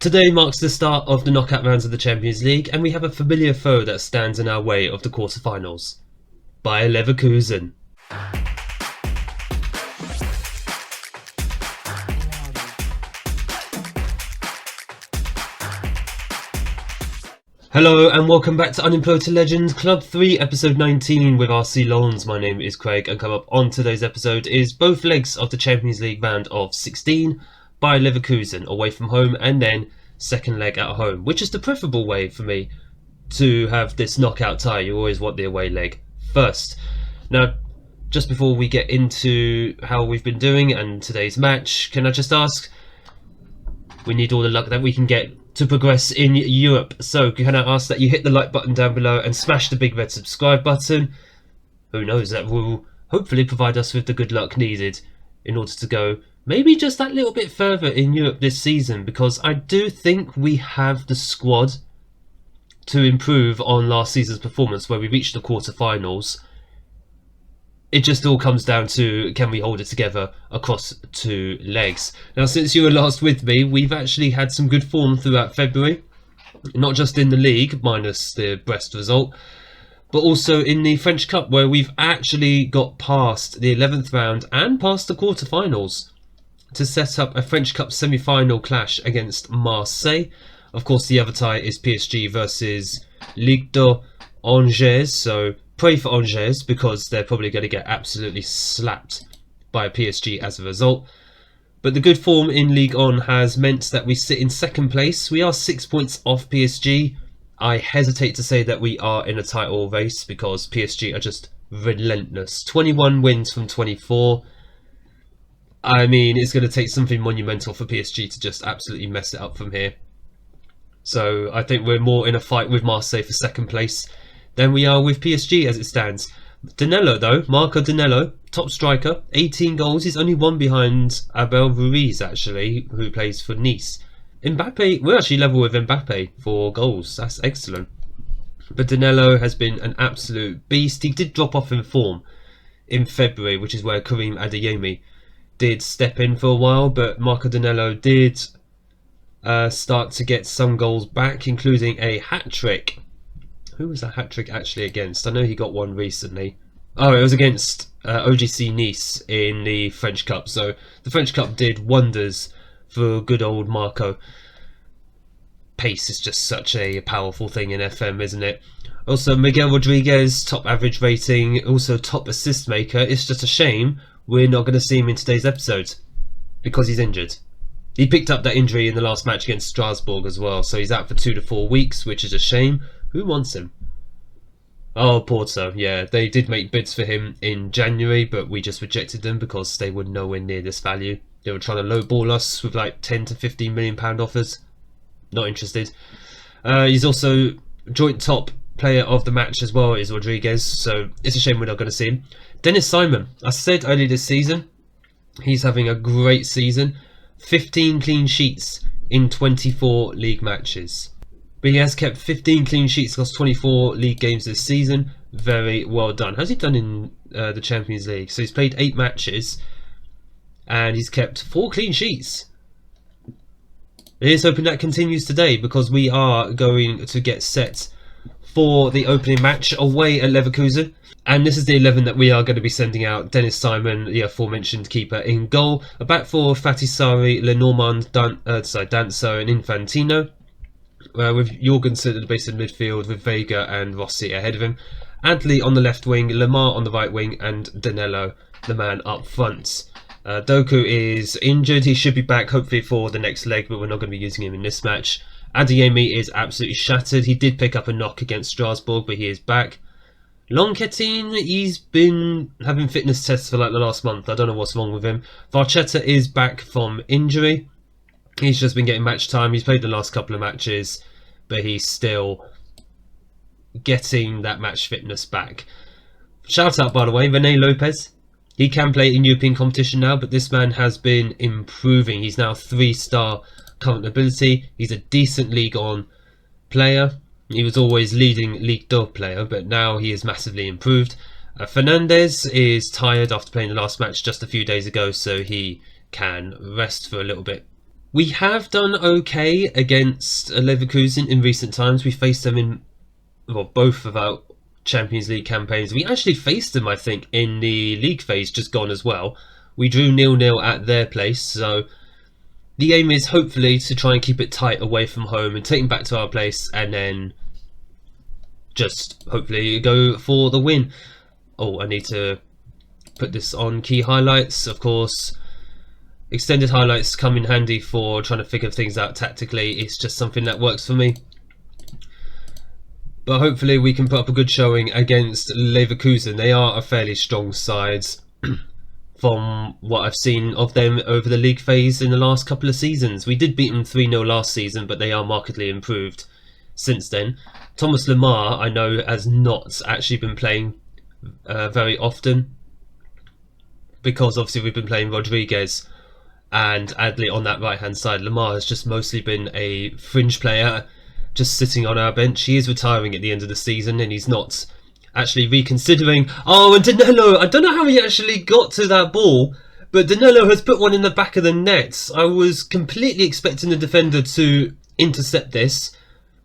Today marks the start of the knockout rounds of the Champions League, and we have a familiar foe that stands in our way of the quarter-finals. Bayer Leverkusen. Hello and welcome back to Unemployed to Legends Club 3 episode 19 with RC Lons. My name is Craig, and come up on today's episode is both legs of the Champions League round of 16 by Leverkusen away from home, and then second leg at home, which is the preferable way for me to have this knockout tie. You always want the away leg first. Now, just before we get into how we've been doing and today's match, can I just ask, we need all the luck that we can get to progress in Europe, so can I ask that you hit the like button down below and smash the big red subscribe button. Who knows, that will hopefully provide us with the good luck needed in order to go maybe just that little bit further in Europe this season, because I do think we have the squad to improve on last season's performance where we reached the quarter-finals. It just all comes down to, can we hold it together across two legs? Now, since you were last with me, we've actually had some good form throughout February. Not just in the league, minus the Brest result, but also in the French Cup, where we've actually got past the 11th round and past the quarter-finals to set up a French Cup semi-final clash against Marseille. Of course, the other tie is PSG versus Ligue 2 Angers, so pray for Angers, because they're probably going to get absolutely slapped by PSG as a result. But the good form in Ligue 1 has meant that we sit in second place. We are 6 points off PSG. I hesitate to say that we are in a title race, because PSG are just relentless. 21 wins from 24. I mean, it's going to take something monumental for PSG to just absolutely mess it up from here. So I think we're more in a fight with Marseille for second place than we are with PSG as it stands. Danilo though, Marco Danilo, top striker, 18 goals. He's only one behind Abel Ruiz actually, who plays for Nice. Mbappe, we're actually level with Mbappe for goals. That's excellent. But Danilo has been an absolute beast. He did drop off in form in February, which is where Karim Adeyemi did step in for a while, but Marco Danilo did start to get some goals back, including a hat-trick. Who was that hat-trick actually against? I know he got one recently. Oh, it was against OGC Nice in the French Cup. So the French Cup did wonders for good old Marco. Pace is just such a powerful thing in FM, isn't it? Also, Miguel Rodriguez, top average rating, also top assist maker. It's just a shame we're not going to see him in today's episode because he's injured. He picked up that injury in the last match against Strasbourg as well, so he's out for 2 to 4 weeks, which is a shame. Who wants him? Oh, Porto. Yeah, they did make bids for him in January, but we just rejected them because they were nowhere near this value. They were trying to lowball us with like 10 to 15 million pound offers. Not interested. He's also joint top player of the match as well, is Rodriguez, so it's a shame we're not going to see him. Dennis Simon, I said earlier this season, he's having a great season. 15 clean sheets in 24 league matches. But he has kept 15 clean sheets across 24 league games this season. Very well done. How's he done in the Champions League? So he's played 8 matches and he's kept 4 clean sheets. Here's hoping that continues today, because we are going to get set for the opening match away at Leverkusen. And this is the 11 that we are going to be sending out. Dennis Simon, the aforementioned keeper, in goal. A back four, Fatisari, Lenormand, Danso and Infantino. With Jorgensen at the base of the midfield, with Vega and Rossi ahead of him. Adley on the left wing, Lamar on the right wing, and Danilo, the man up front. Doku is injured. He should be back hopefully for the next leg, but we're not going to be using him in this match. Adeyemi is absolutely shattered. He did pick up a knock against Strasbourg, but he is back. Lonketin, he's been having fitness tests for like the last month. I don't know what's wrong with him. Varchetta is back from injury. He's just been getting match time. He's played the last couple of matches, but he's still getting that match fitness back. Shout out, by the way, Rene Lopez. He can play in European competition now, but this man has been improving. He's now 3-star current ability. He's a decent League 1 player. He was always leading Ligue 2 player, but now he is massively improved. Fernandez is tired after playing the last match just a few days ago, so he can rest for a little bit We have done okay against Leverkusen in recent times. We faced them in both of our Champions League campaigns. We actually faced them, I think, in the league phase just gone as well. We drew 0-0 at their place, so the aim is hopefully to try and keep it tight away from home and take them back to our place, and then just hopefully go for the win. Oh, I need to put this on key highlights. Of course, extended highlights come in handy for trying to figure things out tactically. It's just something that works for me. But hopefully we can put up a good showing against Leverkusen. They are a fairly strong side from what I've seen of them over the league phase in the last couple of seasons. We did beat them 3-0 last season, but they are markedly improved since then. Thomas Lemar, I know, has not actually been playing very often, because obviously we've been playing Rodriguez and Adley on that right hand side. Lemar has just mostly been a fringe player, just sitting on our bench. He is retiring at the end of the season, and he's not actually reconsidering. Oh, and Danilo, I don't know how he actually got to that ball, but Danilo has put one in the back of the net. I was completely expecting the defender to intercept this.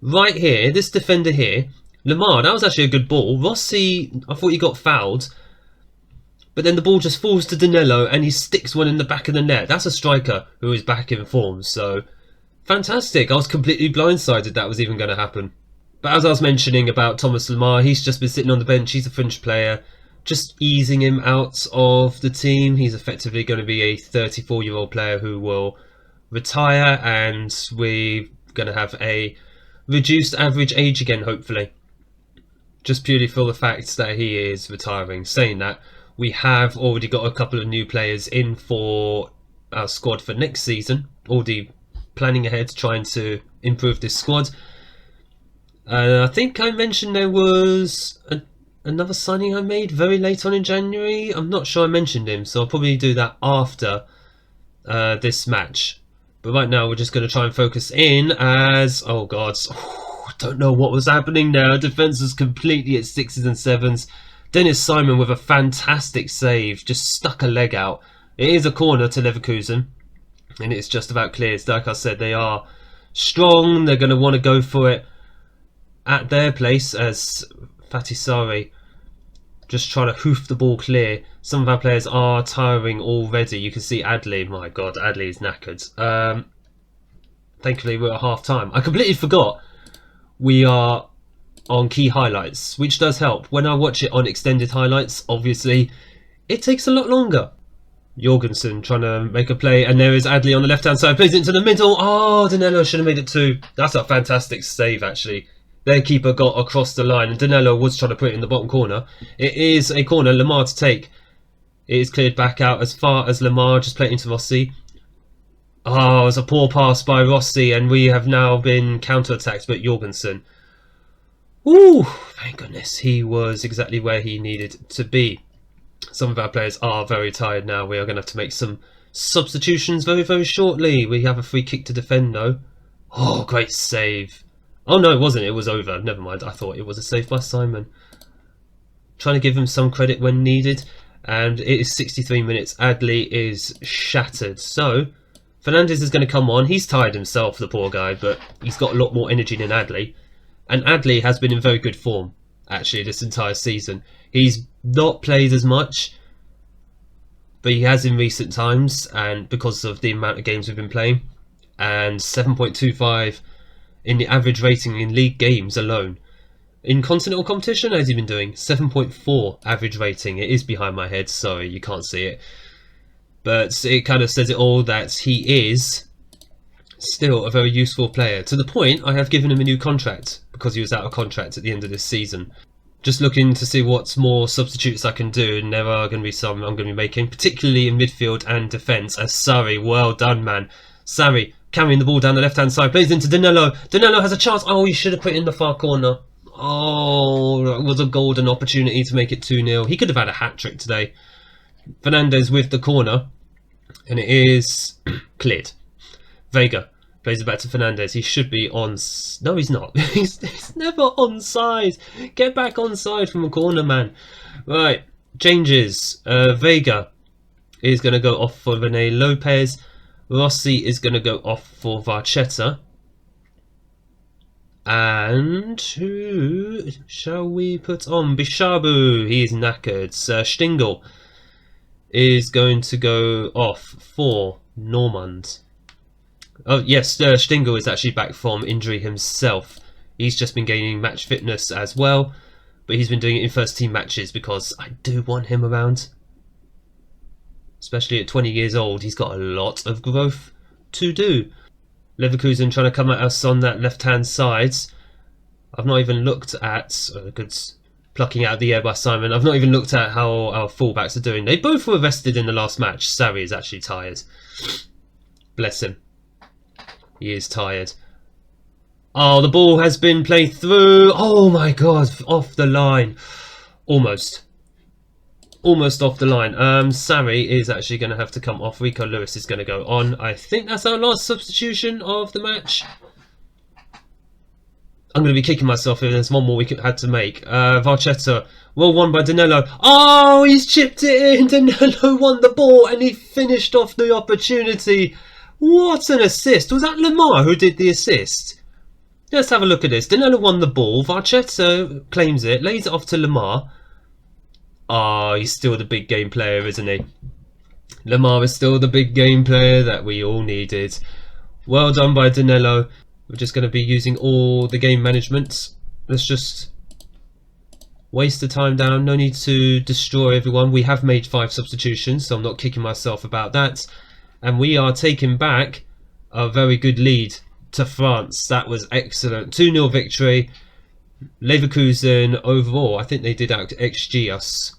Right here, this defender here, Lemar, that was actually a good ball. Rossi, I thought he got fouled, but then the ball just falls to Danilo and he sticks one in the back of the net. That's a striker who is back in form, so fantastic. I was completely blindsided that was even going to happen. But as I was mentioning about Thomas Lemar, he's just been sitting on the bench. He's a French player, just easing him out of the team. He's effectively going to be a 34-year-old player who will retire, and we're going to have a reduced average age again, hopefully. Just purely for the fact that he is retiring. Saying that, we have already got a couple of new players in for our squad for next season. Already planning ahead, trying to improve this squad. I think I mentioned there was another signing I made very late on in January. I'm not sure I mentioned him, so I'll probably do that after this match. But right now we're just going to try and focus in as... Oh god, I don't know what was happening now. Defence was completely at 6s and 7s. Dennis Simon with a fantastic save, just stuck a leg out. It is a corner to Leverkusen, and it's just about cleared. Like I said, they are strong. They're going to want to go for it at their place, as Fatisari just trying to hoof the ball clear. Some of our players are tiring already. You can see Adley. My god, Adley is knackered. Thankfully we're at half time. I completely forgot we are on key highlights, which does help. When I watch it on extended highlights, obviously it takes a lot longer. Jorgensen trying to make a play, and there is Adley on the left hand side, plays it into the middle. Oh, Danilo should have made it too. That's a fantastic save actually. Their keeper got across the line, and Danilo was trying to put it in the bottom corner. It is a corner, Lemar to take. It is cleared back out as far as Lemar, just playing into Rossi. Oh, it was a poor pass by Rossi, and we have now been counter-attacked, but Jorgensen. Ooh, thank goodness. He was exactly where he needed to be. Some of our players are very tired now. We are going to have to make some substitutions very, very shortly. We have a free kick to defend though. Oh, great save. Oh no, it wasn't. It was over. Never mind. I thought it was a save by Simon. Trying to give him some credit when needed. And it is 63 minutes. Adley is shattered. So, Fernandez is going to come on. He's tired himself, the poor guy, but he's got a lot more energy than Adley. And Adley has been in very good form, actually, this entire season. He's not played as much, but he has in recent times, and because of the amount of games we've been playing. And 7.25 in the average rating in league games alone. In continental competition, how's he been doing? 7.4 average rating. It is behind my head, sorry, you can't see it. But it kind of says it all that he is still a very useful player. To the point, I have given him a new contract because he was out of contract at the end of this season. Just looking to see what more substitutes I can do, and there are going to be some I'm going to be making, particularly in midfield and defence. As Sarri, well done, man. Sarri carrying the ball down the left-hand side, plays into Danilo. Danilo has a chance. Oh, he should have put it in the far corner. Oh, that was a golden opportunity to make it 2-0. He could have had a hat-trick today. Fernandez with the corner, and it is cleared. Vega plays it back to Fernandez. He should be on... No, he's not. he's never onside. Get back onside from a corner, man. Right, changes. Vega is going to go off for Rene Lopez. Rossi is going to go off for Varchetta. And who shall we put on? Bishabu, he is knackered. Stingel is going to go off for Normand. Oh yes, Stingel is actually back from injury himself. He's just been gaining match fitness as well, but he's been doing it in first team matches because I do want him around. Especially at 20 years old, he's got a lot of growth to do. Leverkusen trying to come at us on that left-hand side. I've not even looked at... good plucking out of the air by Simon. I've not even looked at how our fullbacks are doing. They both were rested in the last match. Sarri is actually tired. Bless him. He is tired. Oh, the ball has been played through. Oh my god, off the line. Almost. Almost off the line. Sarri is actually going to have to come off. Rico Lewis is going to go on. I think that's our last substitution of the match. I'm going to be kicking myself if there's one more we had to make. Varchetta, well won by Danilo. Oh, he's chipped it in. Danilo won the ball and he finished off the opportunity. What an assist. Was that Lamar who did the assist? Let's have a look at this. Danilo won the ball. Varchetta claims it, lays it off to Lamar. Oh, he's still the big game player, isn't he? Lamar is still the big game player that we all needed. Well done by Danilo. We're just going to be using all the game management. Let's just waste the time down. No need to destroy everyone. We have made 5 substitutions, so I'm not kicking myself about that. And we are taking back a very good lead to France. That was excellent. 2-0 victory. Leverkusen overall, I think they did out XG us.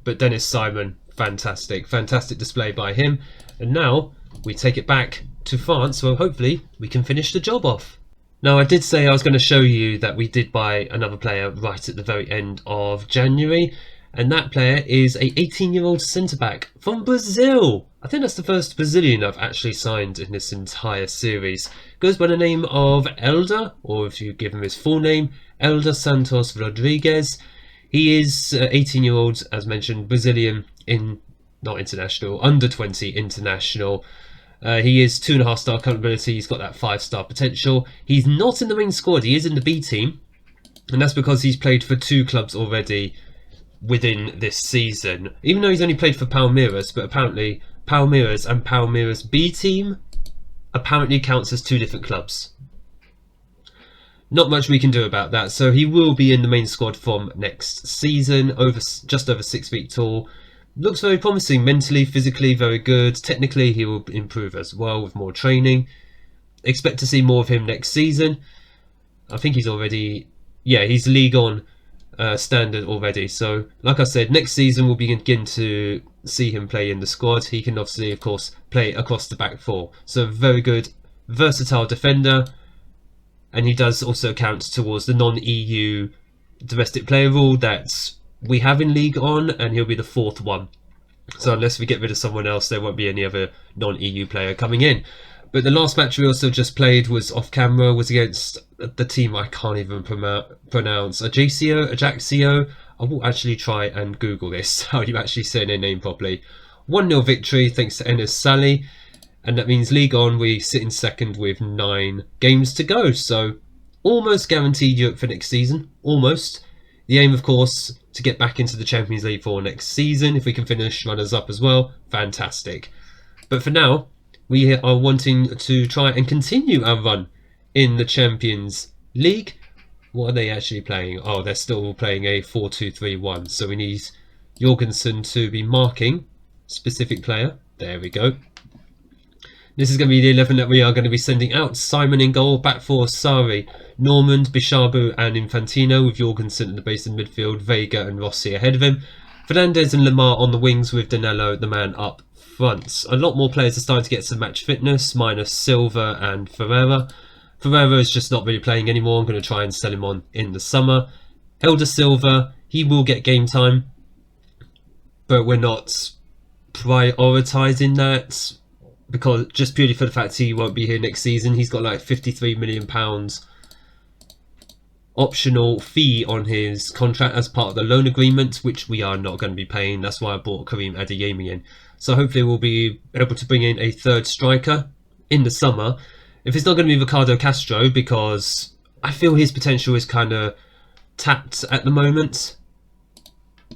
But Dennis Simon, fantastic. Fantastic display by him. And now we take it back to France, so hopefully we can finish the job off. Now, I did say I was going to show you that we did buy another player right at the very end of January, and that player is a 18-year-old centre-back from Brazil. I think that's the first Brazilian I've actually signed in this entire series. Goes by the name of Elder, or if you give him his full name, Elder Santos Rodriguez. He is 18-year-old, as mentioned, Brazilian, not international, under 20 international. He is 2.5 star current ability. He's got that 5-star potential. He's not in the main squad. He is in the B team, and that's because he's played for 2 clubs already within this season. Even though he's only played for Palmeiras, but apparently Palmeiras and Palmeiras B team apparently counts as 2 different clubs. Not much we can do about that. So he will be in the main squad from next season. Just over 6 feet tall. Looks very promising, mentally, physically very good. Technically he will improve as well with more training. Expect to see more of him next season. I think he's already, yeah, he's League On standard already. So like I said, next season we'll begin to see him play in the squad. He can obviously, of course, play across the back 4. So very good, versatile defender. And he does also count towards the non-EU domestic player rule that we have in League On, and he'll be the 4th one. So unless we get rid of someone else, there won't be any other non-EU player coming in. But the last match we also just played was off camera, was against the team I can't even pronounce. Ajaccio. I will actually try and Google this, how you actually say their name properly. 1-0 victory thanks to Enes Sally. And that means League On, we sit in 2nd with 9 games to go. So almost guaranteed Europe for next season. Almost. The aim, of course, to get back into the Champions League for next season. If we can finish runners-up as well, fantastic. But for now, we are wanting to try and continue our run in the Champions League. What are they actually playing? Oh, they're still playing a 4-2-3-1. So we need Jorgensen to be marking specific player. There we go. This is going to be the 11 that we are going to be sending out. Simon in goal, back 4, Sarri, Normand, Bishabu and Infantino, with Jorgensen at the base of midfield, Vega and Rossi ahead of him. Fernandez and Lamar on the wings, with Danilo, the man up front. A lot more players are starting to get some match fitness, minus Silva and Ferreira. Ferreira is just not really playing anymore. I'm going to try and sell him on in the summer. Elder Silva, he will get game time, but we're not prioritising that, because just purely for the fact he won't be here next season. He's got like £53 million optional fee on his contract as part of the loan agreement, which we are not going to be paying. That's why I brought Karim Adeyemi in. So hopefully we'll be able to bring in a third striker in the summer. If it's not going to be Ricardo Castro, because I feel his potential is kind of tapped at the moment,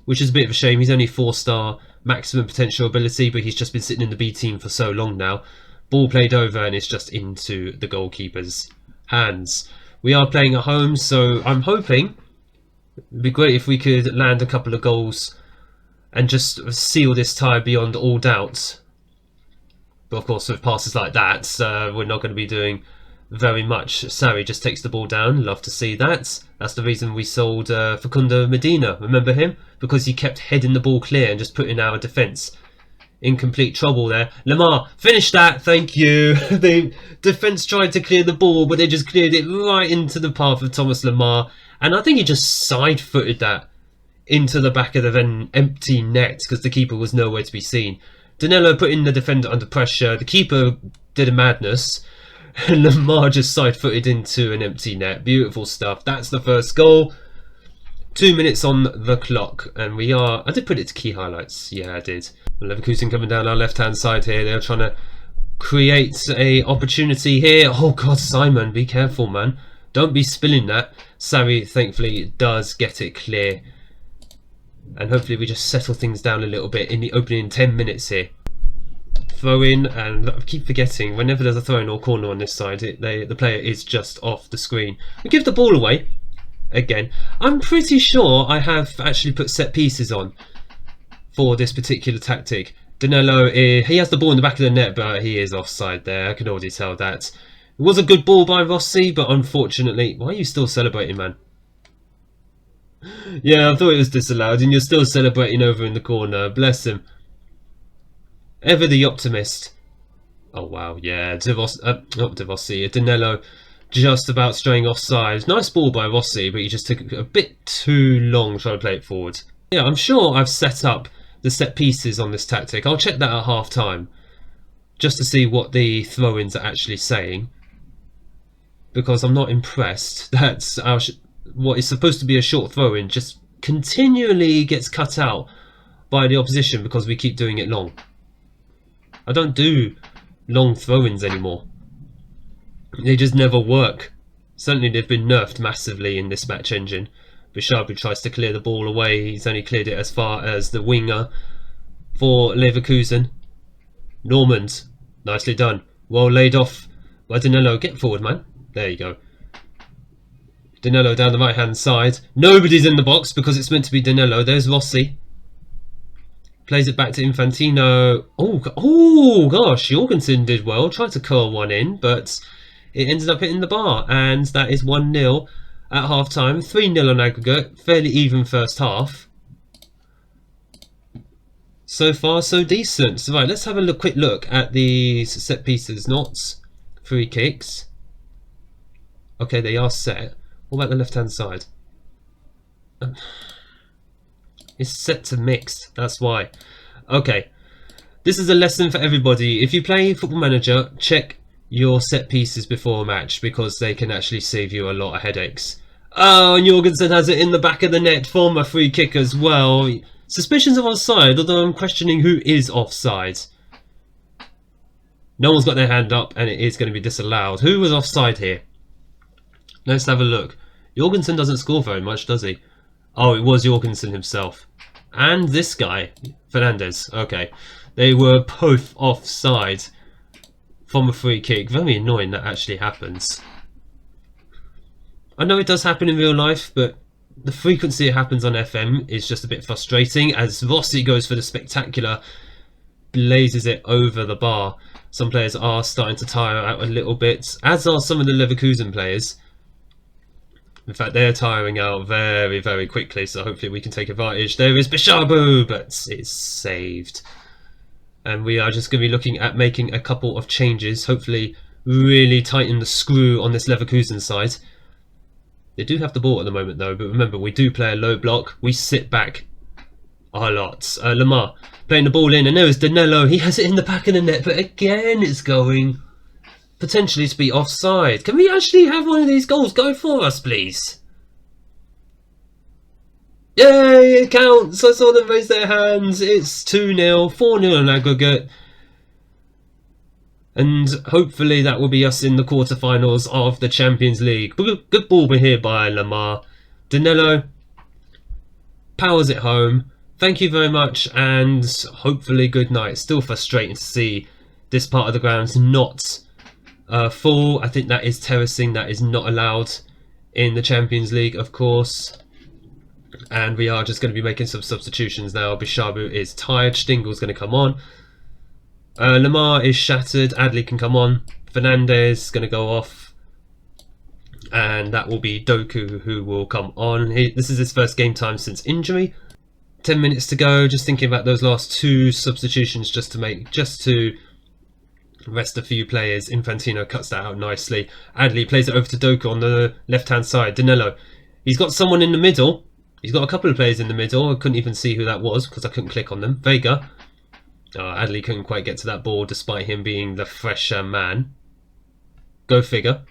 which is a bit of a shame. He's only 4-star maximum potential ability, but he's just been sitting in the B team for so long now. Ball played over and it's just into the goalkeeper's hands. We are playing at home, so I'm hoping it'd be great if we could land a couple of goals and just seal this tie beyond all doubt. But of course, with passes like that, we're not going to be doing very much. Sarri just takes the ball down. Love to see that. That's the reason we sold Facundo Medina. Remember him? Because he kept heading the ball clear and just putting our defence in complete trouble there. Lamar, finish that. Thank you. The defence tried to clear the ball, but they just cleared it right into the path of Thomas Lamar. And I think he just side-footed that into the back of the empty net because the keeper was nowhere to be seen. Danilo putting the defender under pressure. The keeper did a madness. And Lamar just side-footed into an empty net. Beautiful stuff. That's the first goal. 2 minutes on the clock. And we are... I did put it to key highlights. Yeah, I did. Leverkusen coming down our left-hand side here. They're trying to create a opportunity here. Oh, God, Simon. Be careful, man. Don't be spilling that. Sarri, thankfully, does get it clear. And hopefully we just settle things down a little bit in the opening 10 minutes here. Throw in, and I keep forgetting, whenever there's a throw in or corner on this side, the player is just off the screen. We give the ball away again. I'm pretty sure I have actually put set pieces on for this particular tactic. Danilo, he has the ball in the back of the net, but he is offside there. I can already tell that. It was a good ball by Rossi, but unfortunately... Why are you still celebrating, man? Yeah, I thought it was disallowed, and you're still celebrating over in the corner. Bless him. Ever the optimist. Oh, wow, yeah. Not Rossi, Danilo just about straying offside. Nice ball by Rossi, but he just took a bit too long trying to play it forward. Yeah, I'm sure I've set up the set pieces on this tactic. I'll check that at half time, just to see what the throw-ins are actually saying. Because I'm not impressed that what is supposed to be a short throw-in just continually gets cut out by the opposition because we keep doing it long. I don't do long throw-ins anymore. They just never work. Certainly they've been nerfed massively in this match engine. Bishabu tries to clear the ball away. He's only cleared it as far as the winger for Leverkusen. Normand, nicely done. Well laid off by Danilo. Get forward, man. There you go. Danilo down the right hand side. Nobody's in the box because it's meant to be Danilo. There's Rossi. Plays it back to Infantino. Oh gosh, Jorgensen did well. Tried to curl one in, but it ended up hitting the bar. And that is 1-0 at half time. 3-0 on aggregate. Fairly even first half. So far, so decent. So, right, let's have a quick look at the set pieces, not free kicks. Okay, they are set. What about the left-hand side? It's set to mixed, that's why. Okay, this is a lesson for everybody. If you play Football Manager, check your set pieces before a match because they can actually save you a lot of headaches. Oh, and Jorgensen has it in the back of the net for my free kick as well. Suspicions of offside, although I'm questioning who is offside. No one's got their hand up and it is going to be disallowed. Who was offside here? Let's have a look. Jorgensen doesn't score very much, does he? Oh, it was Jorgensen himself. And this guy, Fernandez. Okay. They were both offside from a free kick. Very annoying that actually happens. I know it does happen in real life, but the frequency it happens on FM is just a bit frustrating as Rossi goes for the spectacular, blazes it over the bar. Some players are starting to tire out a little bit, as are some of the Leverkusen players. In fact, they're tiring out very, very quickly, so hopefully we can take advantage. There is Bishabu, but it's saved. And we are just going to be looking at making a couple of changes, hopefully really tighten the screw on this Leverkusen side. They do have the ball at the moment though, but remember, we do play a low block. We sit back a lot. Lamar playing the ball in, and there is Danilo. He has it in the back of the net, but again it's going potentially to be offside. Can we actually have one of these goals go for us, please? Yay, it counts! I saw them raise their hands. It's 2-0, 4-0 on aggregate. And hopefully that will be us in the quarterfinals of the Champions League. Good ball here by Lamar. Danilo powers it home. Thank you very much, and hopefully good night. Still frustrating to see this part of the ground not full. I think that is terracing. That is not allowed in the Champions League, of course. And we are just going to be making some substitutions now. Bishabu is tired. Stingel's going to come on. Lamar is shattered. Adley can come on. Fernandez is going to go off. And that will be Doku who will come on. This is his first game time since injury. 10 minutes to go. Just thinking about those last 2 substitutions just to rest a few players. Infantino cuts that out nicely. Adley plays it over to Doku on the left-hand side. Danilo. He's got someone in the middle. He's got a couple of players in the middle. I couldn't even see who that was because I couldn't click on them. Vega. Adley couldn't quite get to that ball despite him being the fresher man. Go figure.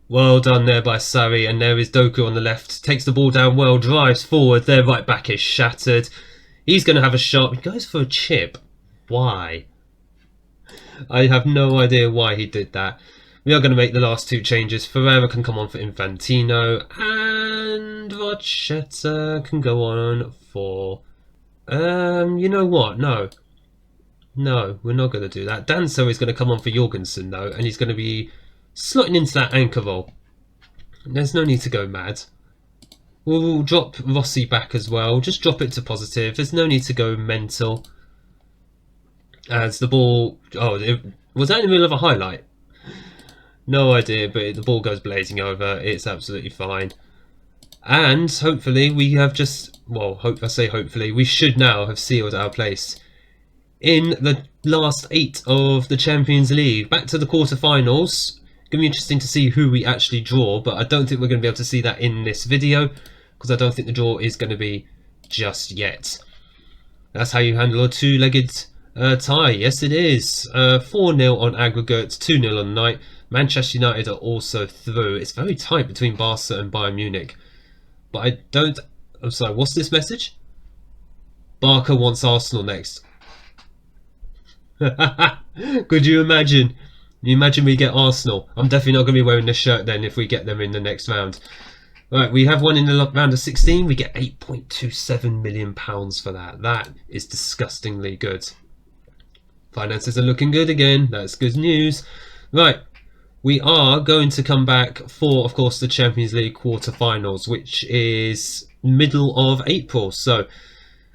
Well done there by Sarri, and there is Doku on the left. Takes the ball down well, drives forward. Their right back is shattered. He's going to have a shot. He goes for a chip. Why? I have no idea why he did that. We are going to make the last 2 changes. Ferreira can come on for Infantino, and Rochetta can go on for... you know what? No, we're not going to do that. Danso is going to come on for Jorgensen though, and he's going to be slotting into that anchor role. There's no need to go mad. We'll drop Rossi back as well. Just drop it to positive. There's no need to go mental. As the ball... was that in the middle of a highlight? No idea, but the ball goes blazing over. It's absolutely fine. And hopefully we have just... Well, hopefully. We should now have sealed our place in the last 8 of the Champions League. Back to the quarterfinals. Going to be interesting to see who we actually draw, but I don't think we're going to be able to see that in this video because I don't think the draw is going to be just yet. That's how you handle a 2-legged tie. Yes, it is. 4-0 on aggregate, 2-0 on the night. Manchester United are also through. It's very tight between Barca and Bayern Munich. But I don't... I'm sorry, what's this message? Barca wants Arsenal next. Could you imagine? Can you imagine we get Arsenal? I'm definitely not going to be wearing this shirt then if we get them in the next round. Right, we have one in the round of 16. We get £8.27 million for that. That is disgustingly good. Finances are looking good again. That's good news. Right. We are going to come back for, of course, the Champions League quarterfinals, which is middle of April. So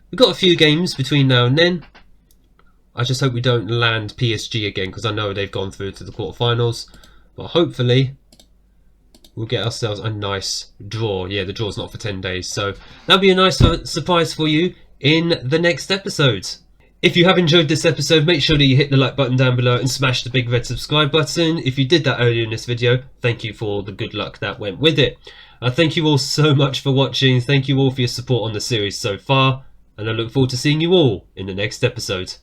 we've got a few games between now and then. I just hope we don't land PSG again because I know they've gone through to the quarterfinals. But hopefully we'll get ourselves a nice draw. Yeah, the draw's not for 10 days. So that'll be a nice surprise for you in the next episode. If you have enjoyed this episode, make sure that you hit the like button down below and smash the big red subscribe button. If you did that earlier in this video, thank you for all the good luck that went with it. Thank you all so much for watching. Thank you all for your support on the series so far. And I look forward to seeing you all in the next episode.